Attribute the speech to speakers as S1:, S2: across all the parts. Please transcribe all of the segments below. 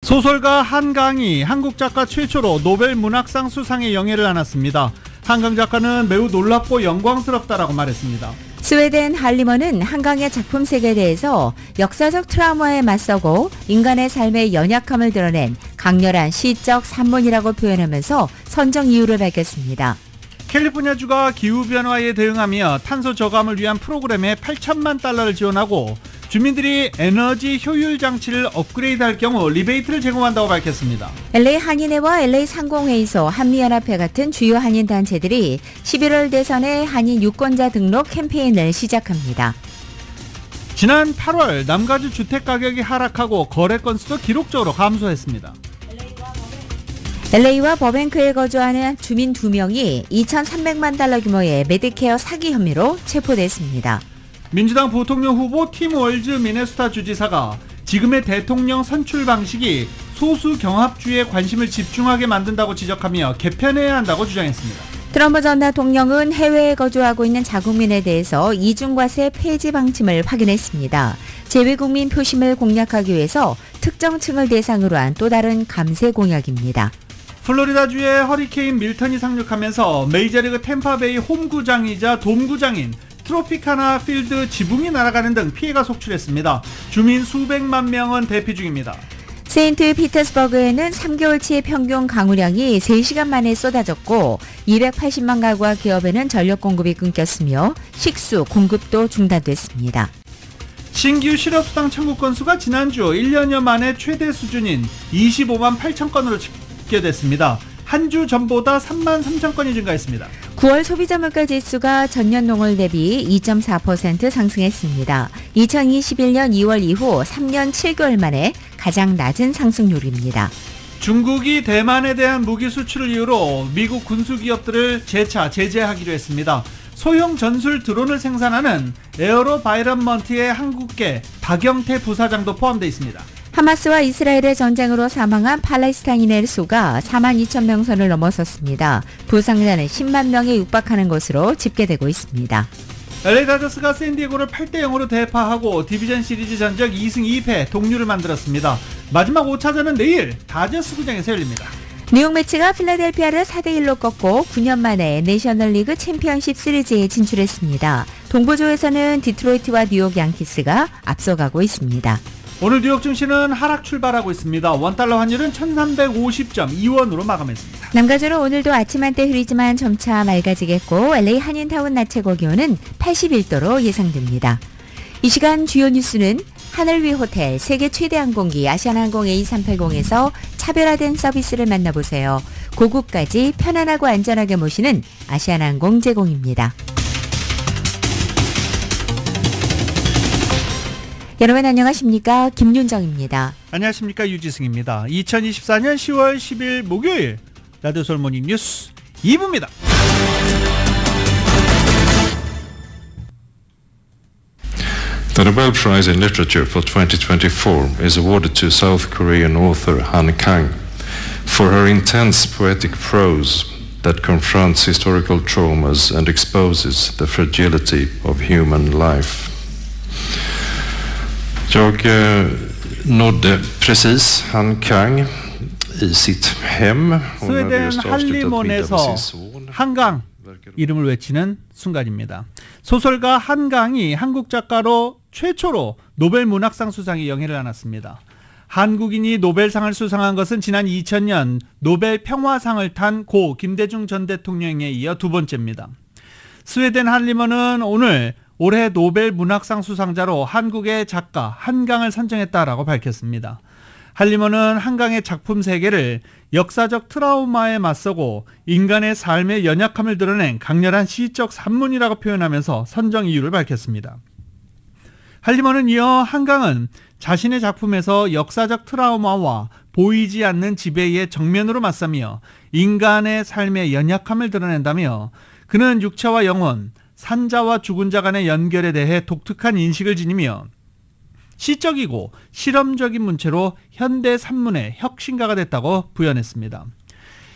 S1: 소설가 한강이 한국 작가 최초로 노벨 문학상 수상의 영예를 안았습니다. 한강 작가는 매우 놀랍고 영광스럽다라고 말했습니다.
S2: 스웨덴 할리먼은 한강의 작품 세계에 대해서 역사적 트라우마에 맞서고 인간의 삶의 연약함을 드러낸 강렬한 시적 산문이라고 표현하면서 선정 이유를 밝혔습니다.
S1: 캘리포니아주가 기후변화에 대응하며 탄소 저감을 위한 프로그램에 8천만 달러를 지원하고 주민들이 에너지 효율 장치를 업그레이드할 경우 리베이트를 제공한다고 밝혔습니다.
S2: LA 한인회와 LA 상공회의소, 한미연합회 같은 주요 한인 단체들이 11월 대선의 한인 유권자 등록 캠페인을 시작합니다.
S1: 지난 8월 남가주 주택 가격이 하락하고 거래 건수도 기록적으로 감소했습니다.
S2: LA와 버뱅크에 거주하는 주민 2명이 2,300만 달러 규모의 메디케어 사기 혐의로 체포됐습니다.
S1: 민주당 부통령 후보 팀 월즈 미네소타 주지사가 지금의 대통령 선출 방식이 소수 경합주의에 관심을 집중하게 만든다고 지적하며 개편해야 한다고 주장했습니다.
S2: 트럼프 전 대통령은 해외에 거주하고 있는 자국민에 대해서 이중과세 폐지 방침을 확인했습니다. 재외국민 표심을 공략하기 위해서 특정층을 대상으로 한 또 다른 감세 공약입니다.
S1: 플로리다주에 허리케인 밀턴이 상륙하면서 메이저리그 템파베이 홈구장이자 돔구장인 트로피카나 필드 지붕이 날아가는 등 피해가 속출했습니다. 주민 수백만 명은 대피 중입니다.
S2: 세인트 피터스버그에는 3개월치의 평균 강우량이 3시간 만에 쏟아졌고 280만 가구와 기업에는 전력 공급이 끊겼으며 식수 공급도 중단됐습니다.
S1: 신규 실업수당 청구 건수가 지난주 1년여 만에 최대 수준인 25만 8천 건으로 집계됐습니다. 한 주 전보다 3만 3천 건이 증가했습니다.
S2: 9월 소비자 물가 지수가 전년 동월 대비 2.4% 상승했습니다. 2021년 2월 이후 3년 7개월 만에 가장 낮은 상승률입니다.
S1: 중국이 대만에 대한 무기 수출을 이유로 미국 군수기업들을 재차 제재하기로 했습니다. 소형 전술 드론을 생산하는 에어로바이런먼트의 한국계 박영태 부사장도 포함되어 있습니다.
S2: 하마스와 이스라엘의 전쟁으로 사망한 팔레스타인의 수가 4만 2천 명 선을 넘어섰습니다. 부상자는 10만 명에 육박하는 것으로 집계되고 있습니다.
S1: LA 다저스가 샌디에고를 8대0으로 대파하고 디비전 시리즈 전적 2승 2패 동률을 만들었습니다. 마지막 5차전은 내일 다저스 구장에서 열립니다.
S2: 뉴욕 매치가 필라델피아를 4대1로 꺾고 9년 만에 내셔널리그 챔피언십 시리즈에 진출했습니다. 동부조에서는 디트로이트와 뉴욕 양키스가 앞서가고 있습니다.
S1: 오늘 뉴욕 증시는 하락 출발하고 있습니다. 원달러 환율은 1350.2원으로 마감했습니다.
S2: 남가주는 오늘도 아침 한때 흐리지만 점차 맑아지겠고 LA 한인타운 낮 최고 기온은 81도로 예상됩니다. 이 시간 주요 뉴스는 하늘 위 호텔, 세계 최대 항공기 아시아나항공 A380에서 차별화된 서비스를 만나보세요. 고국까지 편안하고 안전하게 모시는 아시아나항공 제공입니다. 여러분 안녕하십니까? 김윤정입니다.
S1: 안녕하십니까? 유지승입니다. 2024년 10월 10일 목요일 라디오 솔모닝 뉴스 2부입니다.
S3: The Nobel Prize in Literature for 2024 is awarded to South Korean author Han Kang for her intense poetic prose that confronts historical traumas and exposes the fragility of human life. Jag nådde precis Han Kang i sitt hem.
S1: 스웨덴 할리몬에서 한강 이름을 외치는 순간입니다. 소설가 한강이 한국 작가로 최초로 노벨 문학상 수상의 영예를 안았습니다. 한국인이 노벨상을 수상한 것은 지난 2000년 노벨 평화상을 탄 고 김대중 전 대통령에 이어 두 번째입니다. 스웨덴 할리먼은 오늘 올해 노벨 문학상 수상자로 한국의 작가 한강을 선정했다라고 밝혔습니다. 할리먼은 한강의 작품 세계를 역사적 트라우마에 맞서고 인간의 삶의 연약함을 드러낸 강렬한 시적 산문이라고 표현하면서 선정 이유를 밝혔습니다. 할리먼은 이어 한강은 자신의 작품에서 역사적 트라우마와 보이지 않는 지배에 정면으로 맞서며 인간의 삶의 연약함을 드러낸다며 그는 육체와 영혼, 산자와 죽은 자 간의 연결에 대해 독특한 인식을 지니며 시적이고 실험적인 문체로 현대 산문의 혁신가가 됐다고 부연했습니다.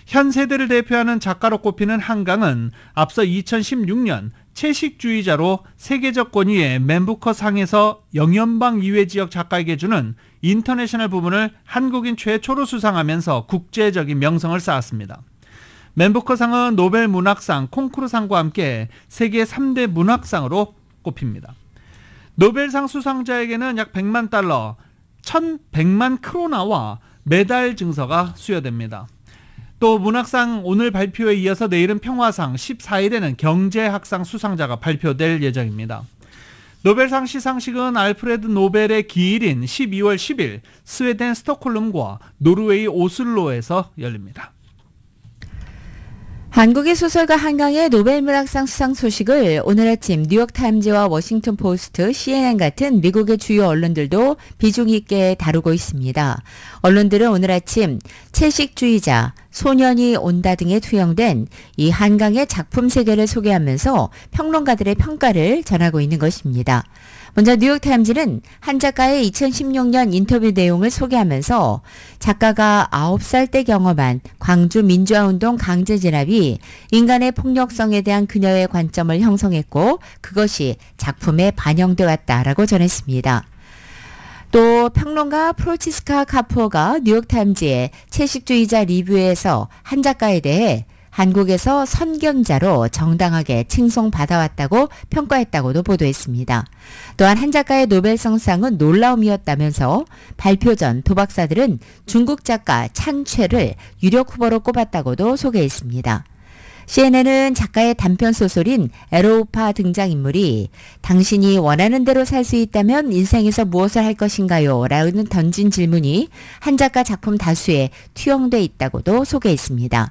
S1: 현 세대를 대표하는 작가로 꼽히는 한강은 앞서 2016년 채식주의자로 세계적 권위의 맨부커 상에서 영연방 이외 지역 작가에게 주는 인터내셔널 부문을 한국인 최초로 수상하면서 국제적인 명성을 쌓았습니다. 맨부커상은 노벨 문학상, 콩쿠르상과 함께 세계 3대 문학상으로 꼽힙니다. 노벨상 수상자에게는 약 100만 달러, 1,100만 크로나와 메달 증서가 수여됩니다. 또 문학상 오늘 발표에 이어서 내일은 평화상, 14일에는 경제학상 수상자가 발표될 예정입니다. 노벨상 시상식은 알프레드 노벨의 기일인 12월 10일 스웨덴 스톡홀름과 노르웨이 오슬로에서 열립니다.
S2: 한국의 소설가 한강의 노벨문학상 수상 소식을 오늘 아침 뉴욕타임즈와 워싱턴 포스트, CNN 같은 미국의 주요 언론들도 비중 있게 다루고 있습니다. 언론들은 오늘 아침 채식주의자, 소년이 온다 등에 투영된 이 한강의 작품 세계를 소개하면서 평론가들의 평가를 전하고 있는 것입니다. 먼저 뉴욕타임즈는 한 작가의 2016년 인터뷰 내용을 소개하면서 작가가 9살 때 경험한 광주 민주화운동 강제진압이 인간의 폭력성에 대한 그녀의 관점을 형성했고 그것이 작품에 반영돼 왔다라고 전했습니다. 또 평론가 프로치스카 카푸어가 뉴욕타임즈의 채식주의자 리뷰에서 한 작가에 대해 한국에서 선견자로 정당하게 칭송받아왔다고 평가했다고도 보도했습니다. 또한 한 작가의 노벨상 수상은 놀라움이었다면서 발표 전 도박사들은 중국 작가 찬최를 유력 후보로 꼽았다고도 소개했습니다. CNN은 작가의 단편 소설인 에로우파 등장인물이 당신이 원하는 대로 살 수 있다면 인생에서 무엇을 할 것인가요? 라는 던진 질문이 한 작가 작품 다수에 투영돼 있다고도 소개했습니다.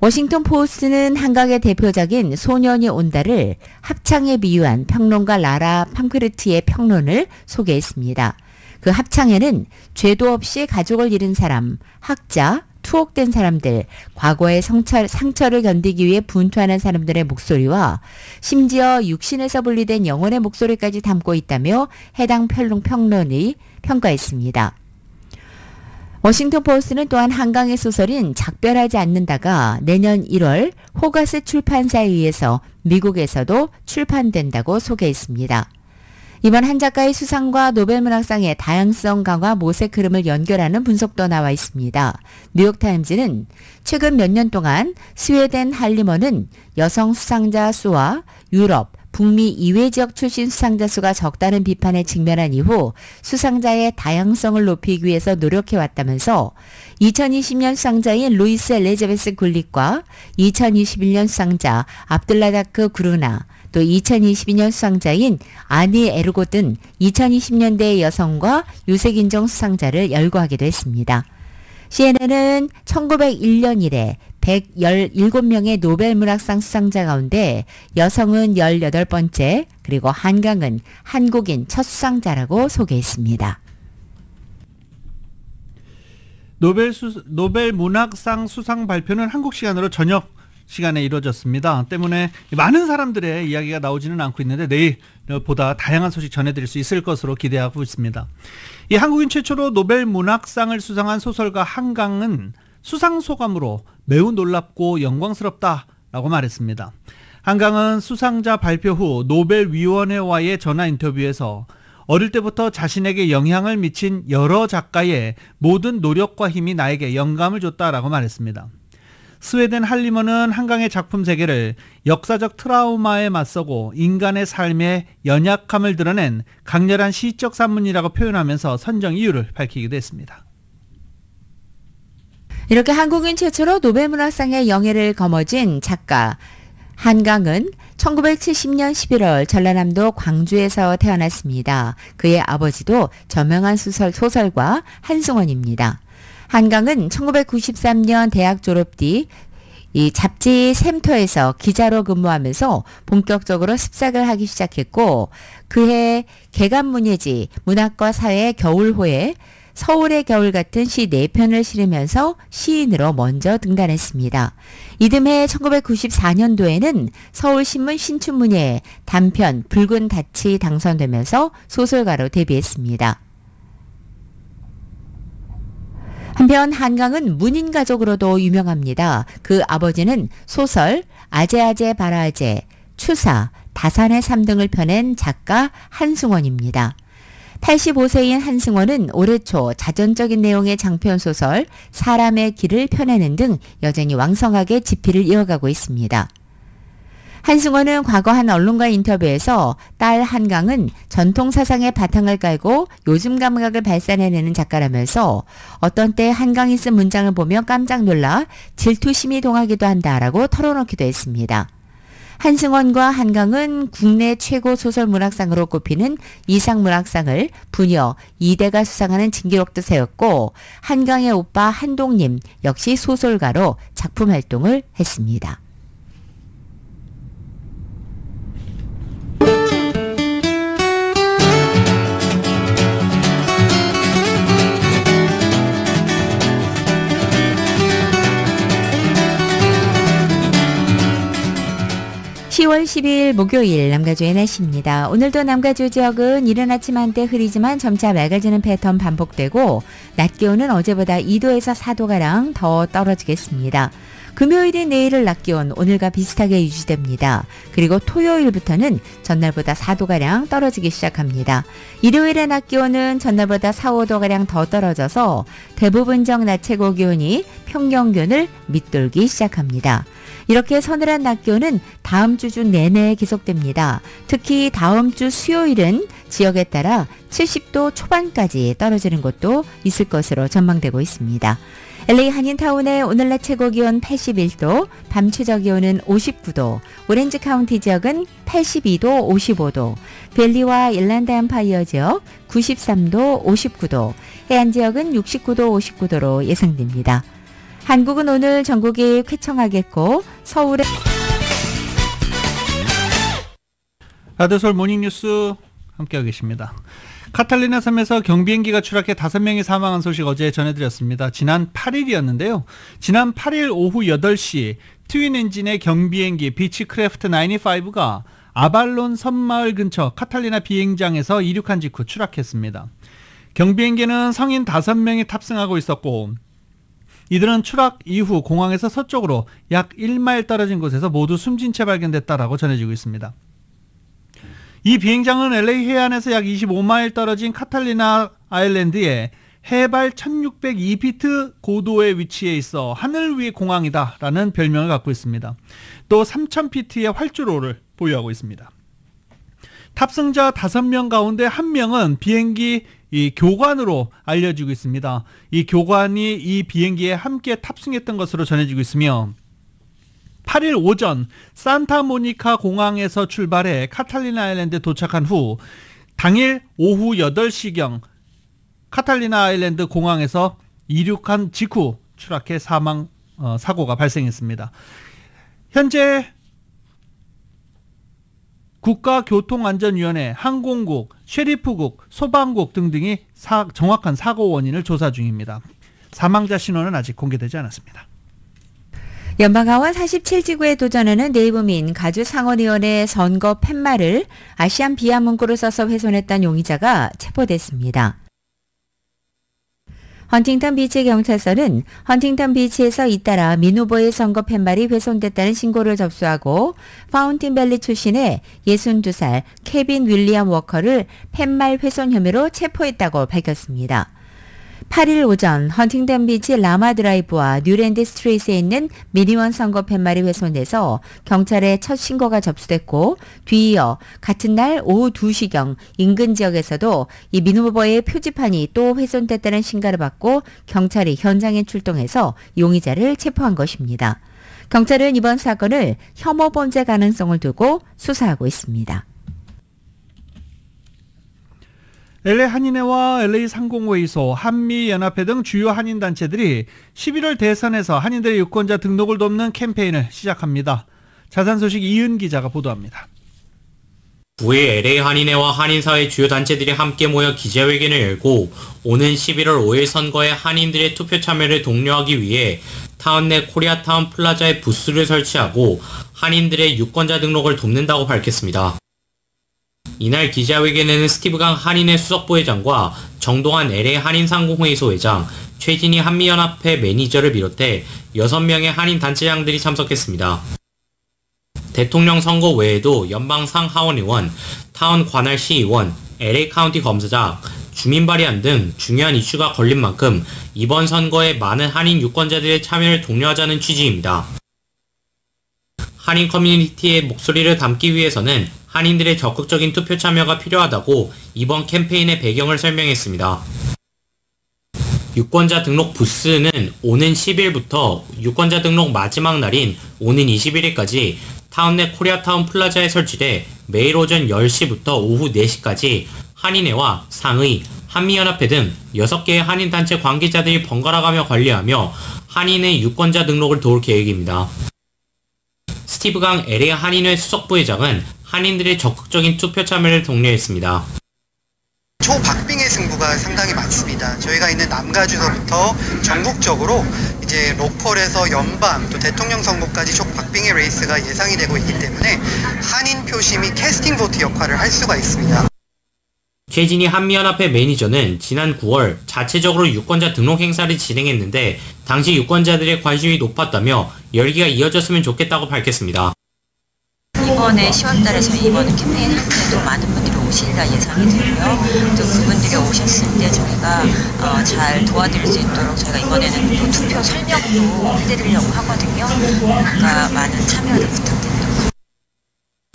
S2: 워싱턴 포스트는 한강의 대표작인 소년이 온다를 합창에 비유한 평론가 라라 팜크르트의 평론을 소개했습니다. 그 합창에는 죄도 없이 가족을 잃은 사람, 학자, 투옥된 사람들, 과거의 상처를 견디기 위해 분투하는 사람들의 목소리와 심지어 육신에서 분리된 영혼의 목소리까지 담고 있다며 해당 평론이 평가했습니다. 워싱턴 포스트는 또한 한강의 소설인 작별하지 않는다가 내년 1월 호가스 출판사에 의해서 미국에서도 출판된다고 소개했습니다. 이번 한 작가의 수상과 노벨문학상의 다양성 강화 모색 흐름을 연결하는 분석도 나와 있습니다. 뉴욕타임즈는 최근 몇 년 동안 스웨덴 할리먼은 여성 수상자 수와 유럽, 북미 이외 지역 출신 수상자 수가 적다는 비판에 직면한 이후 수상자의 다양성을 높이기 위해서 노력해왔다면서 2020년 수상자인 루이스 엘리자베스 굴릭과 2021년 수상자 압둘라다크 구르나 또 2022년 수상자인 아니 에르고 등 2020년대의 여성과 유색인종 수상자를 열거하기도 했습니다. CNN은 1901년 이래 117명의 노벨문학상 수상자 가운데 여성은 18번째, 그리고 한강은 한국인 첫 수상자라고 소개했습니다.
S1: 노벨문학상 수상 발표는 한국 시간으로 저녁 시간에 이루어졌습니다. 때문에 많은 사람들의 이야기가 나오지는 않고 있는데 내일 보다 다양한 소식 전해드릴 수 있을 것으로 기대하고 있습니다. 이 한국인 최초로 노벨문학상을 수상한 소설가 한강은 수상 소감으로 매우 놀랍고 영광스럽다라고 말했습니다. 한강은 수상자 발표 후 노벨위원회와의 전화 인터뷰에서 어릴 때부터 자신에게 영향을 미친 여러 작가의 모든 노력과 힘이 나에게 영감을 줬다라고 말했습니다. 스웨덴 할리먼은 한강의 작품 세계를 역사적 트라우마에 맞서고 인간의 삶의 연약함을 드러낸 강렬한 시적 산문이라고 표현하면서 선정 이유를 밝히기도 했습니다.
S2: 이렇게 한국인 최초로 노벨문학상의 영예를 거머쥔 작가 한강은 1970년 11월 전라남도 광주에서 태어났습니다. 그의 아버지도 저명한 소설가 한승원입니다. 한강은 1993년 대학 졸업 뒤 이 잡지 샘터에서 기자로 근무하면서 본격적으로 습작을 하기 시작했고 그해 개간문예지 문학과 사회 겨울호에 서울의 겨울 같은 시 4편을 실으면서 시인으로 먼저 등단했습니다. 이듬해 1994년도에는 서울신문 신춘문예에 단편 붉은 닻이 당선되면서 소설가로 데뷔했습니다. 한편 한강은 문인 가족으로도 유명합니다. 그 아버지는 소설 아재아재 바라아재, 추사, 다산의 삶 등을 펴낸 작가 한승원입니다. 85세인 한승원은 올해 초 자전적인 내용의 장편소설 사람의 길을 펴내는 등 여전히 왕성하게 집필을 이어가고 있습니다. 한승원은 과거 한 언론과 인터뷰에서 딸 한강은 전통 사상의 바탕을 깔고 요즘 감각을 발산해내는 작가라면서 어떤 때 한강이 쓴 문장을 보며 깜짝 놀라 질투심이 동하기도 한다라고 털어놓기도 했습니다. 한승원과 한강은 국내 최고 소설 문학상으로 꼽히는 이상문학상을 부녀 2대가 수상하는 진기록도 세웠고 한강의 오빠 한동님 역시 소설가로 작품 활동을 했습니다. (10월 12일) 목요일 남가주의 날씨입니다. 오늘도 남가주 지역은 이른 아침 한때 흐리지만 점차 맑아지는 패턴 반복되고 낮 기온은 어제보다 2도에서 4도가량 더 떨어지겠습니다. 금요일인 내일을 낮 기온 오늘과 비슷하게 유지됩니다. 그리고 토요일부터는 전날보다 4도가량 떨어지기 시작합니다. 일요일의 낮 기온은 전날보다 4, 5도가량 더 떨어져서 대부분 지역 낮 최고 기온이 평년 기온을 밑돌기 시작합니다. 이렇게 서늘한 낮 기온은 다음 주 중 내내 계속됩니다. 특히 다음 주 수요일은 지역에 따라 70도 초반까지 떨어지는 곳도 있을 것으로 전망되고 있습니다. LA 한인타운의 오늘 낮 최고 기온 81도, 밤 최저 기온은 59도, 오렌지 카운티 지역은 82도, 55도, 벨리와 일랜드 엠파이어 지역 93도, 59도, 해안 지역은 69도, 59도로 예상됩니다. 한국은 오늘 전국이 쾌청하겠고 서울의
S1: 라디오서울 모닝뉴스 함께하고 계십니다. 카탈리나 섬에서 경비행기가 추락해 5명이 사망한 소식 어제 전해드렸습니다. 지난 8일이었는데요. 지난 8일 오후 8시 트윈 엔진의 경비행기 비치크래프트 95가 아발론 섬마을 근처 카탈리나 비행장에서 이륙한 직후 추락했습니다. 경비행기는 성인 5명이 탑승하고 있었고 이들은 추락 이후 공항에서 서쪽으로 약 1마일 떨어진 곳에서 모두 숨진 채 발견됐다라고 전해지고 있습니다. 이 비행장은 LA 해안에서 약 25마일 떨어진 카탈리나 아일랜드에 해발 1602피트 고도에 위치해 있어 하늘 위의 공항이다라는 별명을 갖고 있습니다. 또 3000피트의 활주로를 보유하고 있습니다. 탑승자 5명 가운데 1명은 비행기 교관으로 알려지고 있습니다. 이 교관이 이 비행기에 함께 탑승했던 것으로 전해지고 있으며 8일 오전 산타모니카 공항에서 출발해 카탈리나 아일랜드에 도착한 후 당일 오후 8시경 카탈리나 아일랜드 공항에서 이륙한 직후 추락해 사고가 발생했습니다. 현재 국가교통안전위원회, 항공국, 셰리프국, 소방국 등등이 정확한 사고 원인을 조사 중입니다. 사망자 신원은 아직 공개되지 않았습니다.
S2: 연방하원 47지구에 도전하는 네이버민 가주상원의원의 선거 팻말을 아시안 비하 문구로 써서 훼손했던 용의자가 체포됐습니다. 헌팅턴 비치 경찰서는 헌팅턴 비치에서 잇따라 민 후보의 선거 팻말이 훼손됐다는 신고를 접수하고 파운틴밸리 출신의 62살 케빈 윌리엄 워커를 팻말 훼손 혐의로 체포했다고 밝혔습니다. 8일 오전 헌팅턴 비치 라마 드라이브와 뉴랜드 스트리트에 있는 미니원 선거 팻말이 훼손돼서 경찰에 첫 신고가 접수됐고 뒤이어 같은 날 오후 2시경 인근 지역에서도 이 민 후보의 표지판이 또 훼손됐다는 신고를 받고 경찰이 현장에 출동해서 용의자를 체포한 것입니다. 경찰은 이번 사건을 혐오 범죄 가능성을 두고 수사하고 있습니다.
S1: LA 한인회와 LA 상공회의소, 한미연합회 등 주요 한인단체들이 11월 대선에서 한인들의 유권자 등록을 돕는 캠페인을 시작합니다. 자세한 소식 이은 기자가 보도합니다.
S4: 9일 LA 한인회와 한인사회 주요 단체들이 함께 모여 기자회견을 열고 오는 11월 5일 선거에 한인들의 투표 참여를 독려하기 위해 타운 내 코리아타운 플라자에 부스를 설치하고 한인들의 유권자 등록을 돕는다고 밝혔습니다. 이날 기자회견에는 스티브 강 한인회 수석부회장과 정동환 LA 한인상공회의소 회장, 최진희 한미연합회 매니저를 비롯해 6명의 한인 단체장들이 참석했습니다. 대통령 선거 외에도 연방 상하원 의원, 타운 관할 시의원, LA 카운티 검사장, 주민 발의안 등 중요한 이슈가 걸린 만큼 이번 선거에 많은 한인 유권자들의 참여를 독려하자는 취지입니다. 한인 커뮤니티의 목소리를 담기 위해서는 한인들의 적극적인 투표 참여가 필요하다고 이번 캠페인의 배경을 설명했습니다. 유권자 등록 부스는 오는 10일부터 유권자 등록 마지막 날인 오는 21일까지 타운 내 코리아타운 플라자에 설치돼 매일 오전 10시부터 오후 4시까지 한인회와 상의, 한미연합회 등 6개의 한인단체 관계자들이 번갈아가며 관리하며 한인의 유권자 등록을 도울 계획입니다. 스티브 강 LA 한인회 수석부회장은 한인들의 적극적인 투표 참여를 독려했습니다.
S5: 초박빙의 승부가 상당히 많습니다. 저희가 있는 남가주서부터 전국적으로 이제 로컬에서 연방 또 대통령 선거까지 초박빙의 레이스가 예상이 되고 있기 때문에 한인 표심이 캐스팅 보트 역할을 할 수가 있습니다.
S4: 최진희 한미연합회 매니저는 지난 9월 자체적으로 유권자 등록 행사를 진행했는데 당시 유권자들의 관심이 높았다며 열기가 이어졌으면 좋겠다고 밝혔습니다.
S6: 이번에 10월달에 저희 이번 캠페인 할 때도 많은 분들이 오시리라 예상이 되고요. 또 그분들이 오셨을 때 저희가 잘 도와드릴 수 있도록 저희가 이번에는 또 투표 설명도 해드리려고 하거든요. 그러니까 많은 참여를 부탁드립니다.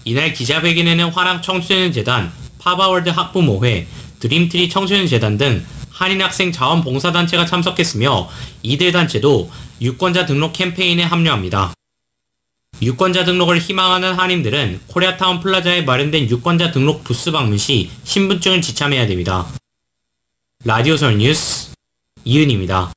S4: 이날 기자회견에는 화랑 청소년재단, 파바월드 학부모회, 드림트리 청소년재단 등 한인학생 자원봉사단체가 참석했으며 이들 단체도 유권자 등록 캠페인에 합류합니다. 유권자 등록을 희망하는 한인들은 코리아타운 플라자에 마련된 유권자 등록 부스 방문 시 신분증을 지참해야 됩니다. 라디오설 뉴스 이은입니다.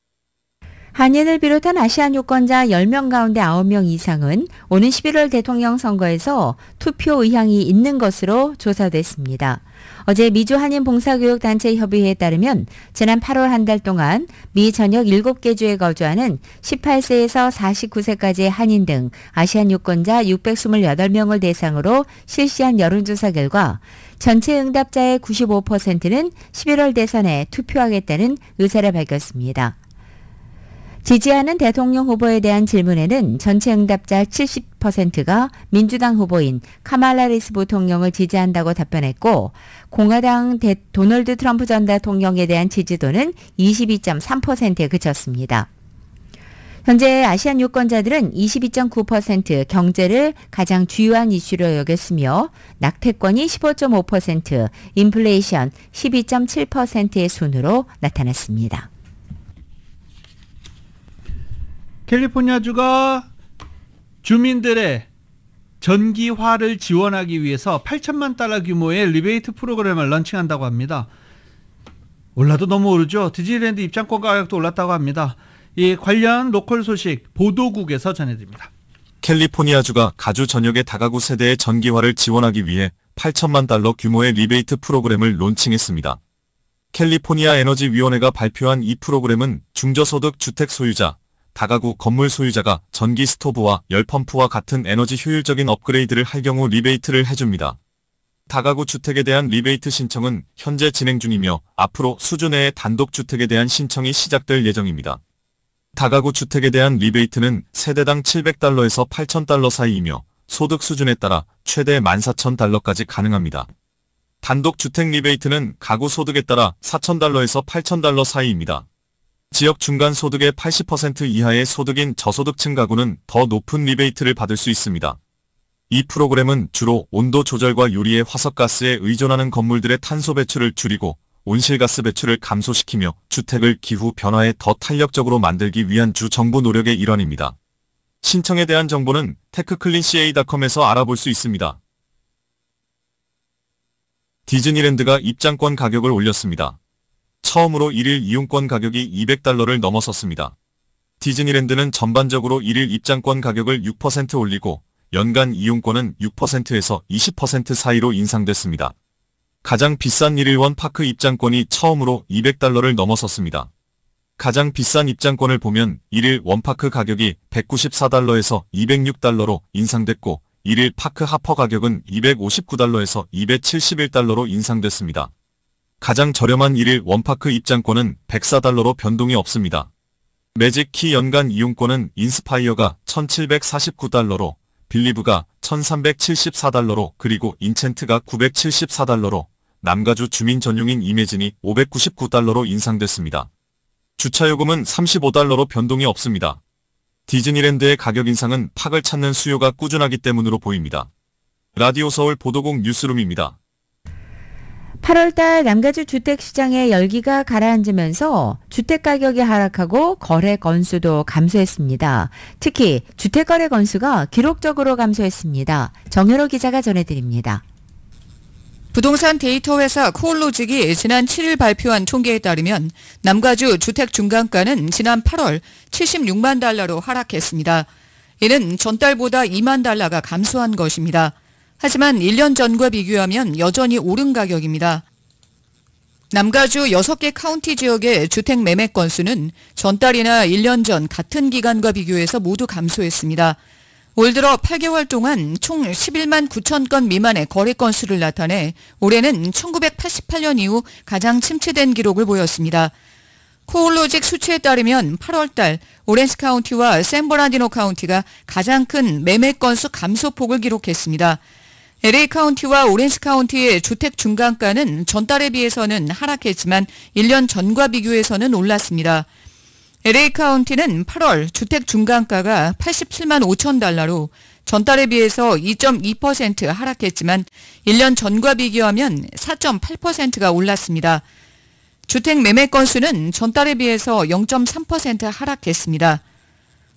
S2: 한인을 비롯한 아시안 유권자 10명 가운데 9명 이상은 오는 11월 대통령 선거에서 투표 의향이 있는 것으로 조사됐습니다. 어제 미주 한인 봉사교육단체 협의회에 따르면 지난 8월 한 달 동안 미 전역 7개 주에 거주하는 18세에서 49세까지의 한인 등 아시안 유권자 628명을 대상으로 실시한 여론조사 결과 전체 응답자의 95%는 11월 대선에 투표하겠다는 의사를 밝혔습니다. 지지하는 대통령 후보에 대한 질문에는 전체 응답자 70%가 민주당 후보인 카말라 해리스 부통령을 지지한다고 답변했고 공화당 도널드 트럼프 전 대통령에 대한 지지도는 22.3%에 그쳤습니다. 현재 아시안 유권자들은 22.9% 경제를 가장 주요한 이슈로 여겼으며 낙태권이 15.5%, 인플레이션 12.7%의 순으로 나타났습니다.
S1: 캘리포니아주가 주민들의 전기화를 지원하기 위해서 8천만 달러 규모의 리베이트 프로그램을 런칭한다고 합니다. 올라도 너무 오르죠. 디즈니랜드 입장권 가격도 올랐다고 합니다. 이 관련 로컬 소식 보도국에서 전해드립니다.
S7: 캘리포니아주가 가주 전역의 다가구 세대의 전기화를 지원하기 위해 8천만 달러 규모의 리베이트 프로그램을 론칭했습니다. 캘리포니아 에너지위원회가 발표한 이 프로그램은 중저소득 주택 소유자, 다가구 건물 소유자가 전기 스토브와 열펌프와 같은 에너지 효율적인 업그레이드를 할 경우 리베이트를 해줍니다. 다가구 주택에 대한 리베이트 신청은 현재 진행 중이며 앞으로 수주 내에 단독주택에 대한 신청이 시작될 예정입니다. 다가구 주택에 대한 리베이트는 세대당 $700에서 $8,000 사이이며 소득 수준에 따라 최대 $14,000까지 가능합니다. 단독주택 리베이트는 가구 소득에 따라 $4,000에서 $8,000 사이입니다. 지역 중간 소득의 80% 이하의 소득인 저소득층 가구는 더 높은 리베이트를 받을 수 있습니다. 이 프로그램은 주로 온도 조절과 유리의 화석가스에 의존하는 건물들의 탄소 배출을 줄이고 온실가스 배출을 감소시키며 주택을 기후 변화에 더 탄력적으로 만들기 위한 주 정부 노력의 일환입니다. 신청에 대한 정보는 techcleanca.com에서 알아볼 수 있습니다. 디즈니랜드가 입장권 가격을 올렸습니다. 처음으로 1일 이용권 가격이 $200를 넘어섰습니다. 디즈니랜드는 전반적으로 1일 입장권 가격을 6% 올리고 연간 이용권은 6%에서 20% 사이로 인상됐습니다. 가장 비싼 1일 원파크 입장권이 처음으로 $200를 넘어섰습니다. 가장 비싼 입장권을 보면 1일 원파크 가격이 $194에서 $206로 인상됐고 1일 파크 하퍼 가격은 $259에서 $271로 인상됐습니다. 가장 저렴한 1일 원파크 입장권은 $104로 변동이 없습니다. 매직 키 연간 이용권은 인스파이어가 $1,749로, 빌리브가 $1,374로 그리고 인챈트가 $974로, 남가주 주민 전용인 이매진이 $599로 인상됐습니다. 주차요금은 $35로 변동이 없습니다. 디즈니랜드의 가격 인상은 팍을 찾는 수요가 꾸준하기 때문으로 보입니다. 라디오 서울 보도국 뉴스룸입니다.
S2: 8월달 남가주 주택시장의 열기가 가라앉으면서 주택가격이 하락하고 거래 건수도 감소했습니다. 특히 주택거래 건수가 기록적으로 감소했습니다. 정현호 기자가 전해드립니다.
S8: 부동산 데이터 회사 코올로직이 지난 7일 발표한 통계에 따르면 남가주 주택 중간가는 지난 8월 $76만 하락했습니다. 이는 전달보다 $2만 감소한 것입니다. 하지만 1년 전과 비교하면 여전히 오른 가격입니다. 남가주 6개 카운티 지역의 주택 매매 건수는 전달이나 1년 전 같은 기간과 비교해서 모두 감소했습니다. 올 들어 8개월 동안 총 11만 9천 건 미만의 거래 건수를 나타내 올해는 1988년 이후 가장 침체된 기록을 보였습니다. 코올로직 수치에 따르면 8월달 오렌지 카운티와 샌버나디노 카운티가 가장 큰 매매 건수 감소폭을 기록했습니다. LA 카운티와 오렌지 카운티의 주택 중간가는 전달에 비해서는 하락했지만 1년 전과 비교해서는 올랐습니다. LA 카운티는 8월 주택 중간가가 $87만 5천 전달에 비해서 2.2% 하락했지만 1년 전과 비교하면 4.8%가 올랐습니다. 주택 매매 건수는 전달에 비해서 0.3% 하락했습니다.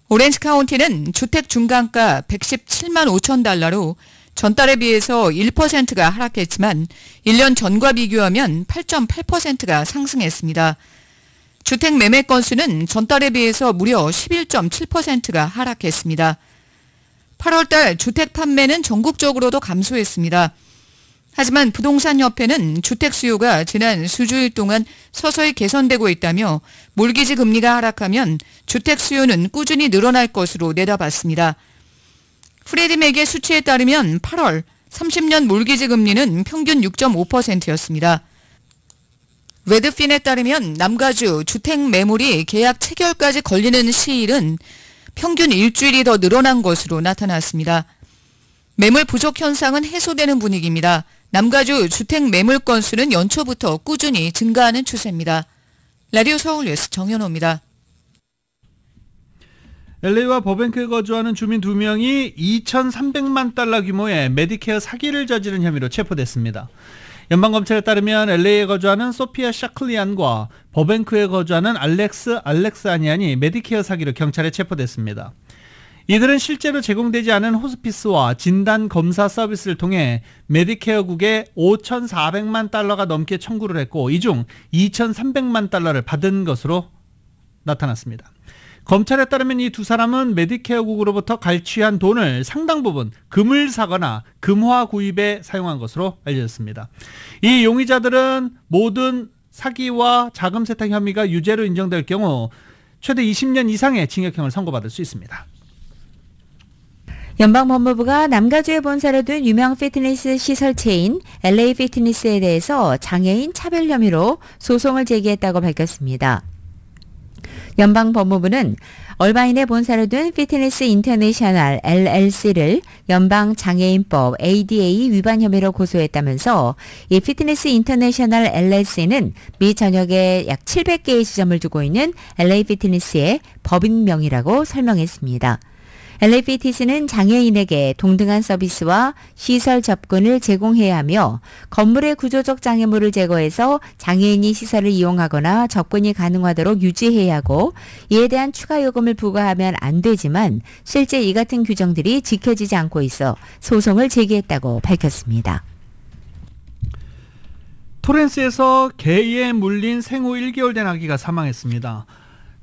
S8: 오렌지 카운티는 주택 중간가 $117만 5천 전달에 비해서 1%가 하락했지만 1년 전과 비교하면 8.8%가 상승했습니다. 주택 매매 건수는 전달에 비해서 무려 11.7%가 하락했습니다. 8월달 주택 판매는 전국적으로도 감소했습니다. 하지만 부동산협회는 주택 수요가 지난 수주일 동안 서서히 개선되고 있다며 몰기지 금리가 하락하면 주택 수요는 꾸준히 늘어날 것으로 내다봤습니다. 프레디맥의 수치에 따르면 8월 30년 몰기지 금리는 평균 6.5%였습니다. 레드핀에 따르면 남가주 주택 매물이 계약 체결까지 걸리는 시일은 평균 일주일이 더 늘어난 것으로 나타났습니다. 매물 부족 현상은 해소되는 분위기입니다. 남가주 주택 매물 건수는 연초부터 꾸준히 증가하는 추세입니다. 라디오 서울 뉴스 정현호입니다.
S1: LA와 버뱅크에 거주하는 주민 2명이 $2,300만 규모의 메디케어 사기를 저지른 혐의로 체포됐습니다. 연방검찰에 따르면 LA에 거주하는 소피아 샤클리안과 버뱅크에 거주하는 알렉스 알렉사니안이 메디케어 사기로 경찰에 체포됐습니다. 이들은 실제로 제공되지 않은 호스피스와 진단검사 서비스를 통해 메디케어국에 $5,400만 넘게 청구를 했고 이 중 $2,300만 받은 것으로 나타났습니다. 검찰에 따르면 이 두 사람은 메디케어국으로부터 갈취한 돈을 상당 부분 금을 사거나 금화 구입에 사용한 것으로 알려졌습니다. 이 용의자들은 모든 사기와 자금 세탁 혐의가 유죄로 인정될 경우 최대 20년 이상의 징역형을 선고받을 수 있습니다.
S2: 연방법무부가 남가주에 본사를 둔 유명 피트니스 시설체인 LA 피트니스에 대해서 장애인 차별 혐의로 소송을 제기했다고 밝혔습니다. 연방법무부는 얼바인에 본사를 둔 피트니스 인터내셔널 LLC를 연방장애인법 ADA 위반 혐의로 고소했다면서 이 피트니스 인터내셔널 LLC는 미 전역에 약 700개의 지점을 두고 있는 LA 피트니스의 법인명이라고 설명했습니다. LA 피트니스는 장애인에게 동등한 서비스와 시설 접근을 제공해야 하며 건물의 구조적 장애물을 제거해서 장애인이 시설을 이용하거나 접근이 가능하도록 유지해야 하고 이에 대한 추가 요금을 부과하면 안 되지만 실제 이 같은 규정들이 지켜지지 않고 있어 소송을 제기했다고 밝혔습니다.
S1: 토렌스에서 개에 물린 생후 1개월 된 아기가 사망했습니다.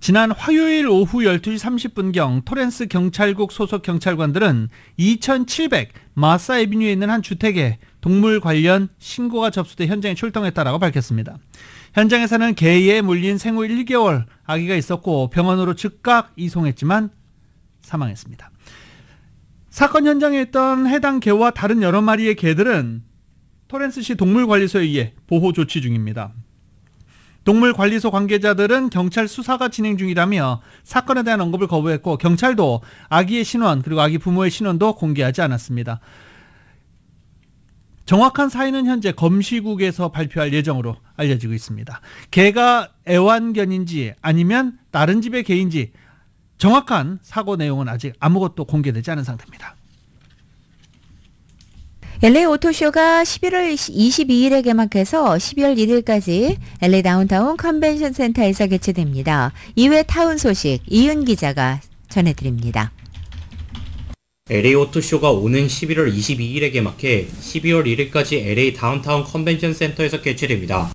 S1: 지난 화요일 오후 12시 30분경 토렌스 경찰국 소속 경찰관들은 2700 마사 에비뉴에 있는 한 주택에 동물 관련 신고가 접수돼 현장에 출동했다라고 밝혔습니다. 현장에서는 개에 물린 생후 1개월 아기가 있었고 병원으로 즉각 이송했지만 사망했습니다. 사건 현장에 있던 해당 개와 다른 여러 마리의 개들은 토렌스시 동물관리소에 의해 보호 조치 중입니다. 동물관리소 관계자들은 경찰 수사가 진행 중이라며 사건에 대한 언급을 거부했고 경찰도 아기의 신원 그리고 아기 부모의 신원도 공개하지 않았습니다. 정확한 사인은 현재 검시국에서 발표할 예정으로 알려지고 있습니다. 개가 애완견인지 아니면 다른 집의 개인지 정확한 사고 내용은 아직 아무것도 공개되지 않은 상태입니다.
S2: LA 오토쇼가 11월 22일에 개막해서 12월 1일까지 LA 다운타운 컨벤션 센터에서 개최됩니다. 이외 타운 소식 이은 기자가 전해드립니다.
S4: LA 오토쇼가 오는 11월 22일에 개막해 12월 1일까지 LA 다운타운 컨벤션 센터에서 개최됩니다.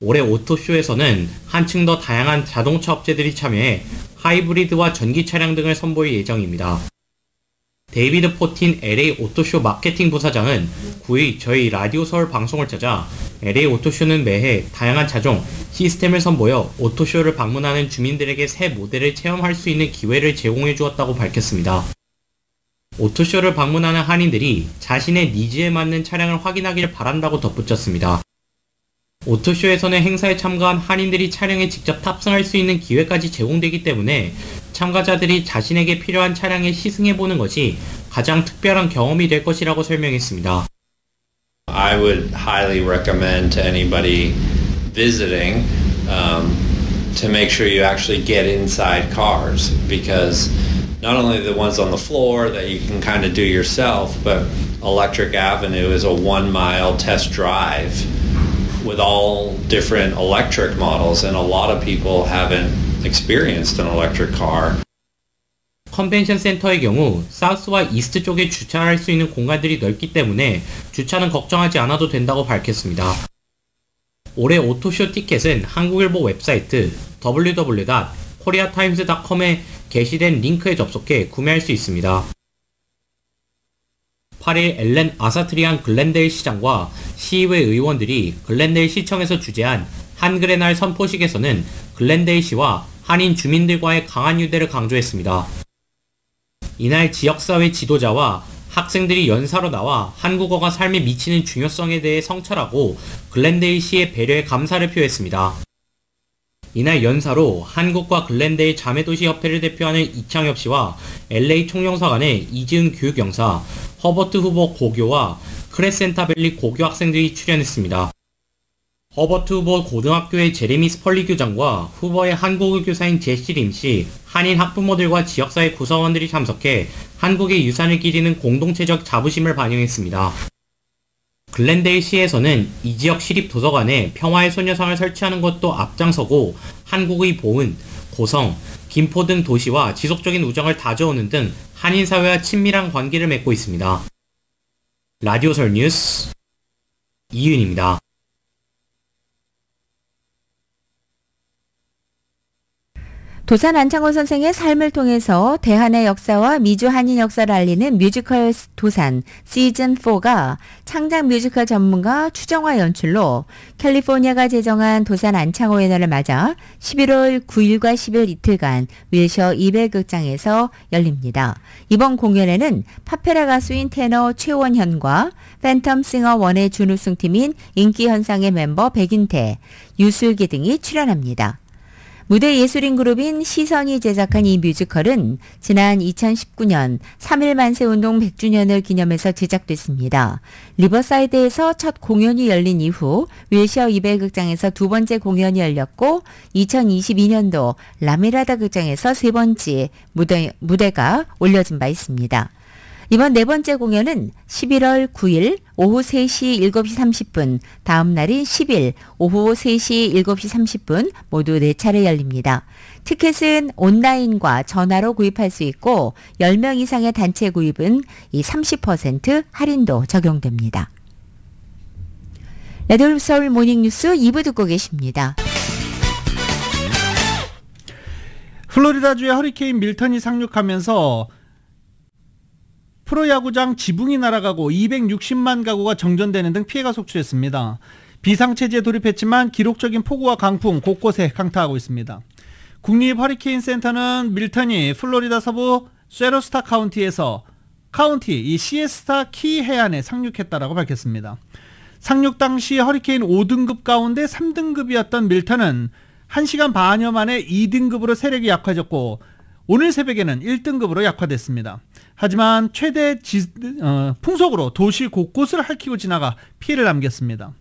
S4: 올해 오토쇼에서는 한층 더 다양한 자동차 업체들이 참여해 하이브리드와 전기 차량 등을 선보일 예정입니다. 데이비드 포틴 LA 오토쇼 마케팅 부사장은 9일 저희 라디오 서울 방송을 찾아 LA 오토쇼는 매해 다양한 자동, 시스템을 선보여 오토쇼를 방문하는 주민들에게 새 모델을 체험할 수 있는 기회를 제공해 주었다고 밝혔습니다. 오토쇼를 방문하는 한인들이 자신의 니즈에 맞는 차량을 확인하기를 바란다고 덧붙였습니다. 오토쇼에서는 행사에 참가한 한인들이 차량에 직접 탑승할 수 있는 기회까지 제공되기 때문에 참가자들이 자신에게 필요한 차량에 시승해보는 것이 가장 특별한 경험이 될 것이라고 설명했습니다.
S9: I would highly recommend to anybody visiting to make sure you actually get inside cars, because not only the ones on the floor that you can kind of do yourself, but Electric Avenue is a 1-mile test drive with all different electric models, and a lot of people haven't experienced an electric car.
S4: 컨벤션 센터의 경우 사우스와 이스트 쪽에 주차할 수 있는 공간들이 넓기 때문에 주차는 걱정하지 않아도 된다고 밝혔습니다. 올해 오토쇼 티켓은 한국일보 웹사이트 www.koreatimes.com에 게시된 링크에 접속해 구매할 수 있습니다. 8일 엘렌 아사트리안 글렌데일 시장과 시의회 의원들이 글렌데일 시청에서 주재한 한글의 날 선포식에서는 글렌데일 시와 한인 주민들과의 강한 유대를 강조했습니다. 이날 지역사회 지도자와 학생들이 연사로 나와 한국어가 삶에 미치는 중요성에 대해 성찰하고 글렌데일 시의 배려에 감사를 표했습니다. 이날 연사로 한국과 글렌데일 자매도시협회를 대표하는 이창엽 씨와 LA 총영사관의 이지은 교육영사, 허버트 후보 고교와 크레센타밸리 고교 학생들이 출연했습니다. 허버트 후보 고등학교의 제레미 스펄리 교장과 후보의 한국어 교사인 제시 림 씨, 한인 학부모들과 지역사회 구성원들이 참석해 한국의 유산을 기리는 공동체적 자부심을 반영했습니다. 글렌데일 시에서는 이 지역 시립도서관에 평화의 소녀상을 설치하는 것도 앞장서고 한국의 보은, 고성, 김포 등 도시와 지속적인 우정을 다져오는 등 한인사회와 친밀한 관계를 맺고 있습니다. 라디오설 뉴스 이윤입니다.
S2: 도산 안창호 선생의 삶을 통해서 대한의 역사와 미주 한인 역사를 알리는 뮤지컬 도산 시즌4가 창작 뮤지컬 전문가 추정화 연출로 캘리포니아가 제정한 도산 안창호의 날을 맞아 11월 9일과 10일 이틀간 윌셔 200극장에서 열립니다. 이번 공연에는 파페라 가수인 테너 최원현과 팬텀 싱어 1의 준우승팀인 인기현상의 멤버 백인태, 유슬기 등이 출연합니다. 무대 예술인 그룹인 시선이 제작한 이 뮤지컬은 지난 2019년 3.1 만세운동 100주년을 기념해서 제작됐습니다. 리버사이드에서 첫 공연이 열린 이후 윌셔 200극장에서 두 번째 공연이 열렸고 2022년도 라미라다 극장에서 세 번째 무대가 올려진 바 있습니다. 이번 네 번째 공연은 11월 9일 오후 3시 7시 30분, 다음 날인 10일 오후 3시 7시 30분 모두 4차례 열립니다. 티켓은 온라인과 전화로 구입할 수 있고 10명 이상의 단체 구입은 이 30% 할인도 적용됩니다. 라디오 서울 모닝뉴스 2부 듣고 계십니다.
S1: 플로리다주의 허리케인 밀턴이 상륙하면서 프로야구장 지붕이 날아가고 260만 가구가 정전되는 등 피해가 속출했습니다. 비상체제에 돌입했지만 기록적인 폭우와 강풍 곳곳에 강타하고 있습니다. 국립 허리케인 센터는 밀턴이 플로리다 서부 쇠로스타 카운티에서 이 시에스타 키 해안에 상륙했다라고 밝혔습니다. 상륙 당시 허리케인 5등급 가운데 3등급이었던 밀턴은 1시간 반여 만에 2등급으로 세력이 약해졌고 오늘 새벽에는 1등급으로 약화됐습니다. 하지만 최대 풍속으로 도시 곳곳을 핥히고 지나가 피해를 남겼습니다.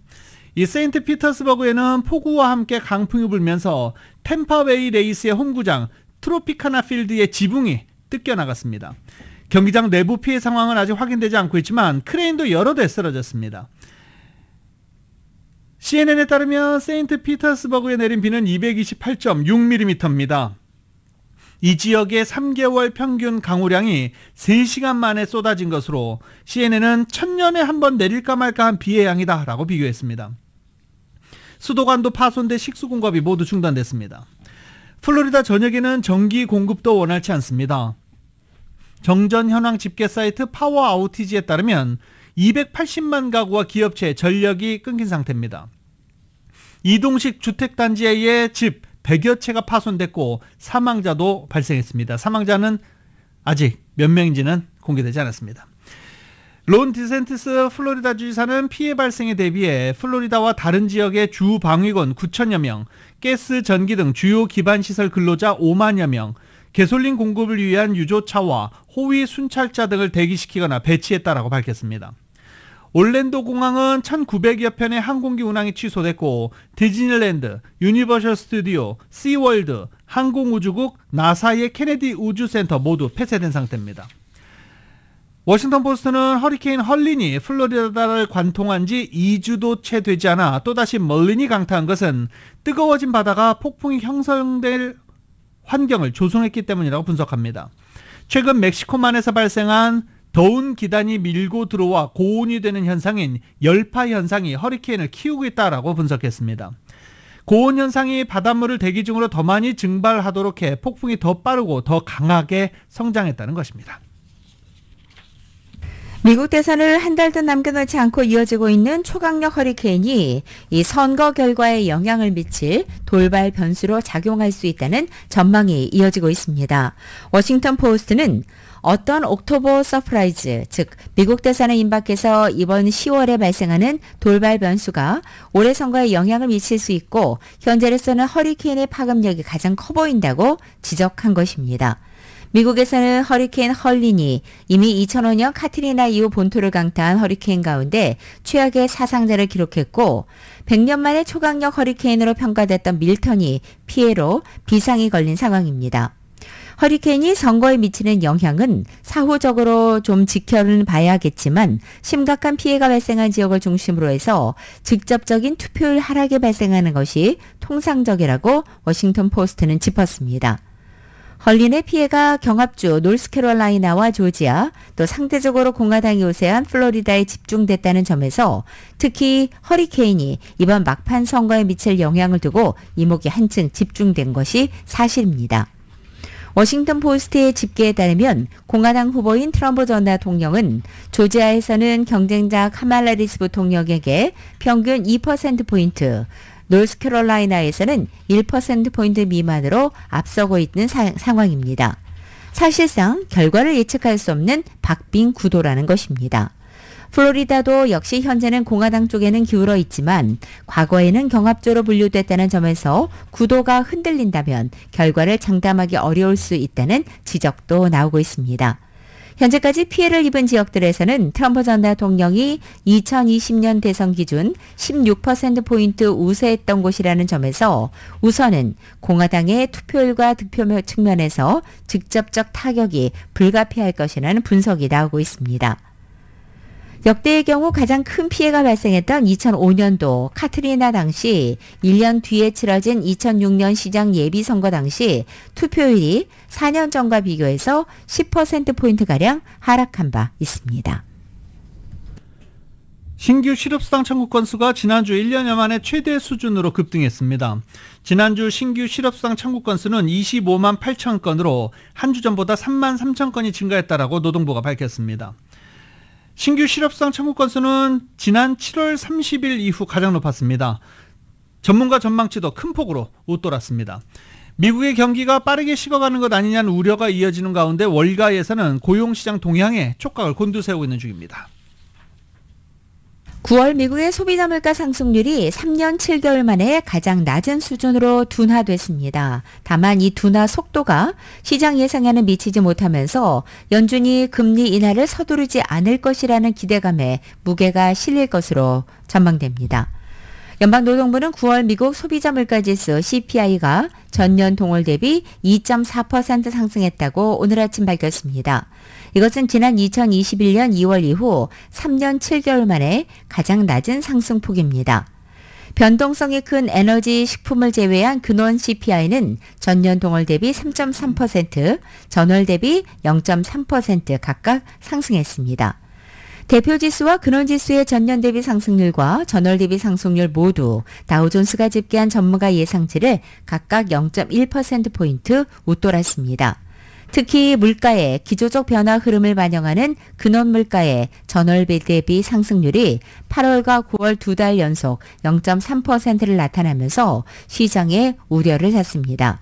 S1: 이 세인트 피터스버그에는 폭우와 함께 강풍이 불면서 템파웨이 레이스의 홈구장 트로피카나 필드의 지붕이 뜯겨나갔습니다. 경기장 내부 피해 상황은 아직 확인되지 않고 있지만 크레인도 여러 대 쓰러졌습니다. CNN에 따르면 세인트 피터스버그에 내린 비는 228.6mm입니다. 이 지역의 3개월 평균 강우량이 3시간 만에 쏟아진 것으로 CNN은 1000년에 한 번 내릴까 말까한 비의 양이다 라고 비교했습니다. 수도관도 파손돼 식수 공급이 모두 중단됐습니다. 플로리다 전역에는 전기 공급도 원활치 않습니다. 정전 현황 집계 사이트 파워 아우티지에 따르면 280만 가구와 기업체의 전력이 끊긴 상태입니다. 이동식 주택단지의 집 100여 채가 파손됐고 사망자도 발생했습니다. 사망자는 아직 몇 명인지는 공개되지 않았습니다. 론 디센티스 플로리다 주지사는 피해 발생에 대비해 플로리다와 다른 지역의 주 방위군 9천여 명, 가스, 전기 등 주요 기반시설 근로자 5만여 명, 개솔린 공급을 위한 유조차와 호위 순찰자 등을 대기시키거나 배치했다라고 밝혔습니다. 올랜도 공항은 1900여 편의 항공기 운항이 취소됐고 디즈니랜드, 유니버셜 스튜디오, 시월드, 항공우주국, 나사의 케네디 우주센터 모두 폐쇄된 상태입니다. 워싱턴 포스트는 허리케인 헐린이 플로리다를 관통한 지 2주도 채 되지 않아 또다시 멀린이 강타한 것은 뜨거워진 바다가 폭풍이 형성될 환경을 조성했기 때문이라고 분석합니다. 최근 멕시코만에서 발생한 더운 기단이 밀고 들어와 고온이 되는 현상인 열파 현상이 허리케인을 키우고 있다라고 분석했습니다. 고온 현상이 바닷물을 대기 중으로 더 많이 증발하도록 해 폭풍이 더 빠르고 더 강하게 성장했다는 것입니다.
S2: 미국 대선을 한 달도 남겨놓지 않고 이어지고 있는 초강력 허리케인이 이 선거 결과에 영향을 미칠 돌발 변수로 작용할 수 있다는 전망이 이어지고 있습니다. 워싱턴 포스트는 어떤 옥토버 서프라이즈, 즉 미국 대선에 임박해서 이번 10월에 발생하는 돌발 변수가 올해 선거에 영향을 미칠 수 있고 현재로서는 허리케인의 파급력이 가장 커 보인다고 지적한 것입니다. 미국에서는 허리케인 헐린이 이미 2005년 카트리나 이후 본토를 강타한 허리케인 가운데 최악의 사상자를 기록했고 100년 만에 초강력 허리케인으로 평가됐던 밀턴이 피해로 비상이 걸린 상황입니다. 허리케인이 선거에 미치는 영향은 사후적으로 좀 지켜는 봐야겠지만 심각한 피해가 발생한 지역을 중심으로 해서 직접적인 투표율 하락이 발생하는 것이 통상적이라고 워싱턴 포스트는 짚었습니다. 헐린의 피해가 경합주 노스캐롤라이나와 조지아, 또 상대적으로 공화당이 우세한 플로리다에 집중됐다는 점에서 특히 허리케인이 이번 막판 선거에 미칠 영향을 두고 이목이 한층 집중된 것이 사실입니다. 워싱턴 포스트의 집계에 따르면 공화당 후보인 트럼프 전 대통령은 조지아에서는 경쟁자 카말라 해리스 부통령에게 평균 2%포인트, 노스캐롤라이나에서는 1%포인트 미만으로 앞서고 있는 상황입니다. 사실상 결과를 예측할 수 없는 박빙 구도라는 것입니다. 플로리다도 역시 현재는 공화당 쪽에는 기울어 있지만 과거에는 경합조로 분류됐다는 점에서 구도가 흔들린다면 결과를 장담하기 어려울 수 있다는 지적도 나오고 있습니다. 현재까지 피해를 입은 지역들에서는 트럼프 전 대통령이 2020년 대선 기준 16%포인트 우세했던 곳이라는 점에서 우선은 공화당의 투표율과 득표 측면에서 직접적 타격이 불가피할 것이라는 분석이 나오고 있습니다. 역대의 경우 가장 큰 피해가 발생했던 2005년도 카트리나 당시 1년 뒤에 치러진 2006년 시장 예비선거 당시 투표율이 4년 전과 비교해서 10%포인트가량 하락한 바 있습니다.
S1: 신규 실업수당 청구 건수가 지난주 1년여 만에 최대 수준으로 급등했습니다. 지난주 신규 실업수당 청구 건수는 25만 8천 건으로 한 주 전보다 3만 3천 건이 증가했다라고 노동부가 밝혔습니다. 신규 실업수당 청구 건수는 지난 7월 30일 이후 가장 높았습니다. 전문가 전망치도 큰 폭으로 웃돌았습니다. 미국의 경기가 빠르게 식어가는 것 아니냐는 우려가 이어지는 가운데 월가에서는 고용시장 동향에 촉각을 곤두세우고 있는 중입니다.
S2: 9월 미국의 소비자 물가 상승률이 3년 7개월 만에 가장 낮은 수준으로 둔화됐습니다. 다만 이 둔화 속도가 시장 예상에는 미치지 못하면서 연준이 금리 인하를 서두르지 않을 것이라는 기대감에 무게가 실릴 것으로 전망됩니다. 연방노동부는 9월 미국 소비자 물가지수 CPI가 전년 동월 대비 2.4% 상승했다고 오늘 아침 밝혔습니다. 이것은 지난 2021년 2월 이후 3년 7개월 만에 가장 낮은 상승폭입니다. 변동성이 큰 에너지, 식품을 제외한 근원 CPI는 전년 동월 대비 3.3%, 전월 대비 0.3% 각각 상승했습니다. 대표지수와 근원지수의 전년 대비 상승률과 전월 대비 상승률 모두 다우존스가 집계한 전문가 예상치를 각각 0.1%포인트 웃돌았습니다. 특히 물가의 기조적 변화 흐름을 반영하는 근원 물가의 전월 대비 상승률이 8월과 9월 2달 연속 0.3%를 나타나면서 시장의 우려를 샀습니다.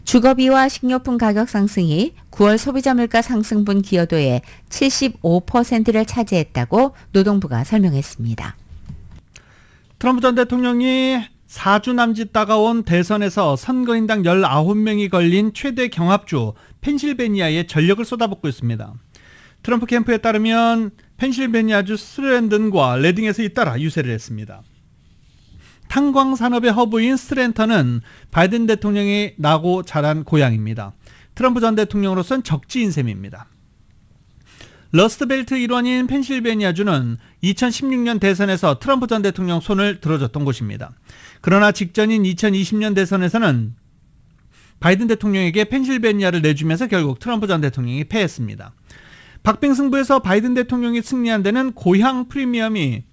S2: 주거비와 식료품 가격 상승이 9월 소비자 물가 상승분 기여도의 75%를 차지했다고 노동부가 설명했습니다.
S1: 트럼프 전 대통령이 4주 남짓 다가온 대선에서 선거인당 19명이 걸린 최대 경합주 펜실베니아에 전력을 쏟아붓고 있습니다. 트럼프 캠프에 따르면 펜실베니아주 스트랜든과 레딩에서 잇따라 유세를 했습니다. 탄광 산업의 허브인 스트랜턴은 바이든 대통령이 나고 자란 고향입니다. 트럼프 전 대통령으로서는 적지인 셈입니다. 러스트벨트 일원인 펜실베니아주는 2016년 대선에서 트럼프 전 대통령 손을 들어줬던 곳입니다. 그러나 직전인 2020년 대선에서는 바이든 대통령에게 펜실베니아를 내주면서 결국 트럼프 전 대통령이 패했습니다. 박빙 승부에서 바이든 대통령이 승리한 데는 고향 프리미엄이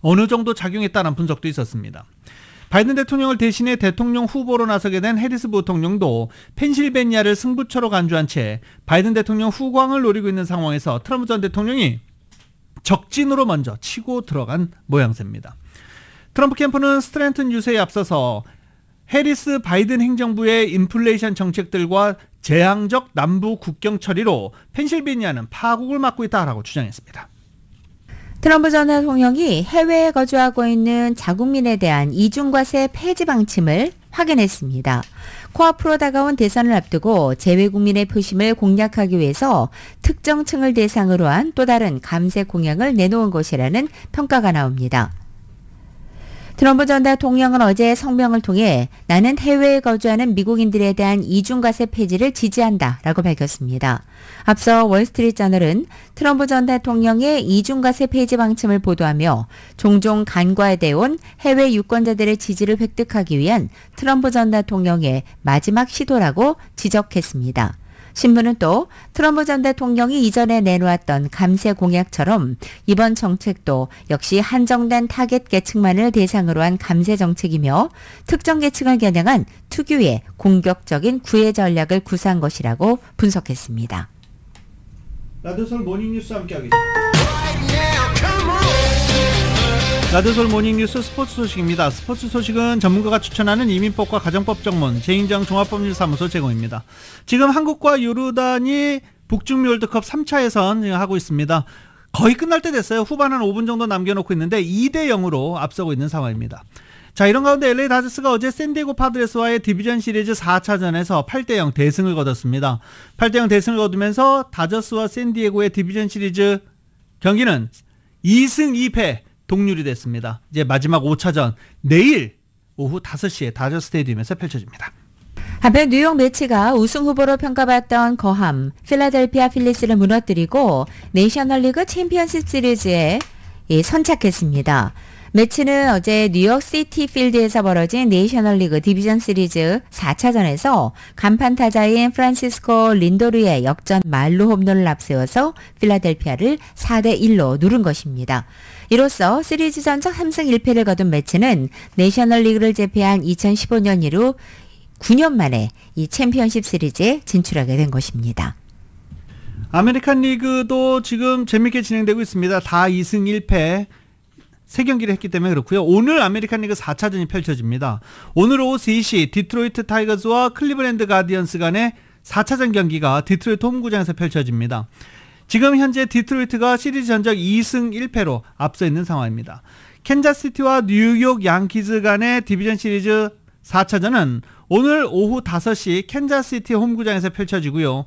S1: 어느 정도 작용했다는 분석도 있었습니다. 바이든 대통령을 대신해 대통령 후보로 나서게 된 해리스 부통령도 펜실베니아를 승부처로 간주한 채 바이든 대통령 후광을 노리고 있는 상황에서 트럼프 전 대통령이 적진으로 먼저 치고 들어간 모양새입니다. 트럼프 캠프는 스트랜턴 유세에 앞서서 해리스 바이든 행정부의 인플레이션 정책들과 재앙적 남부 국경 처리로 펜실베니아는 파국을 맞고 있다라고 주장했습니다.
S2: 트럼프 전 대통령이 해외에 거주하고 있는 자국민에 대한 이중과세 폐지 방침을 확인했습니다. 코앞으로 다가온 대선을 앞두고 재외국민의 표심을 공략하기 위해서 특정층을 대상으로 한 또 다른 감세 공약을 내놓은 것이라는 평가가 나옵니다. 트럼프 전 대통령은 어제 성명을 통해 나는 해외에 거주하는 미국인들에 대한 이중과세 폐지를 지지한다라고 밝혔습니다. 앞서 월스트리트저널은 트럼프 전 대통령의 이중과세 폐지 방침을 보도하며 종종 간과돼 온 해외 유권자들의 지지를 획득하기 위한 트럼프 전 대통령의 마지막 시도라고 지적했습니다. 신문은 또 트럼프 전 대통령이 이전에 내놓았던 감세 공약처럼 이번 정책도 역시 한정된 타겟 계층만을 대상으로 한 감세 정책이며 특정 계층을 겨냥한 특유의 공격적인 구애 전략을 구사한 것이라고 분석했습니다.
S1: 라디오솔 모닝뉴스 함께하고 있습니다. 라디오솔 모닝뉴스 스포츠 소식입니다. 스포츠 소식은 전문가가 추천하는 이민법과 가정법 전문 재인정 종합법률사무소 제공입니다. 지금 한국과 요르단이 북중미 월드컵 3차 예선 하고 있습니다. 거의 끝날 때 됐어요. 후반 한 5분 정도 남겨놓고 있는데 2대0으로 앞서고 있는 상황입니다. 자, 이런 가운데 LA 다저스가 어제 샌디에고 파드레스와의 디비전 시리즈 4차전에서 8대0 대승을 거뒀습니다. 8대0 대승을 거두면서 다저스와 샌디에고의 디비전 시리즈 경기는 2승 2패 동률이 됐습니다. 이제 마지막 5차전 내일 오후 5시에 다저 스테디움에서 펼쳐집니다.
S2: 한편 뉴욕 매치가 우승 후보로 평가받던 거함 필라델피아 필리스를 무너뜨리고 내셔널리그 챔피언십 시리즈에 선착했습니다. 매치는 어제 뉴욕 시티 필드에서 벌어진 내셔널리그 디비전 시리즈 4차전에서 간판 타자인 프란시스코 린도르의 역전 말루 홈런을 앞세워서 필라델피아를 4대1로 누른 것입니다. 이로써 시리즈 전적 3승 1패를 거둔 매치는 내셔널리그를 제패한 2015년 이후 9년 만에 이 챔피언십 시리즈에 진출하게 된 것입니다.
S1: 아메리칸 리그도 지금 재밌게 진행되고 있습니다. 다 2승 1패 3경기를 했기 때문에 그렇고요. 오늘 아메리칸 리그 4차전이 펼쳐집니다. 오늘 오후 3시 디트로이트 타이거즈와 클리브랜드 가디언스 간의 4차전 경기가 디트로이트 홈구장에서 펼쳐집니다. 지금 현재 디트로이트가 시리즈 전적 2승 1패로 앞서 있는 상황입니다. 캔자스시티와 뉴욕 양키즈 간의 디비전 시리즈 4차전은 오늘 오후 5시 캔자스시티 홈구장에서 펼쳐지고요.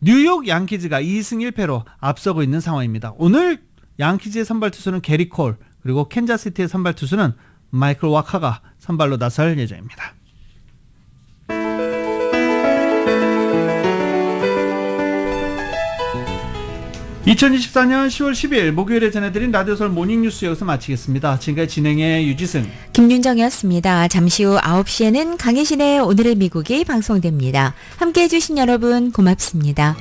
S1: 뉴욕 양키즈가 2승 1패로 앞서고 있는 상황입니다. 오늘 양키즈의 선발 투수는 게리 콜, 그리고 캔자스시티의 선발 투수는 마이클 와카가 선발로 나설 예정입니다. (2024년 10월 10일) 목요일에 전해드린 라디오설 모닝뉴스 여기서 마치겠습니다. 지금까지 진행의 유지승,
S2: 김윤정이었습니다. 잠시 후 9시에는 강혜신의 오늘의 미국이 방송됩니다. 함께해 주신 여러분 고맙습니다.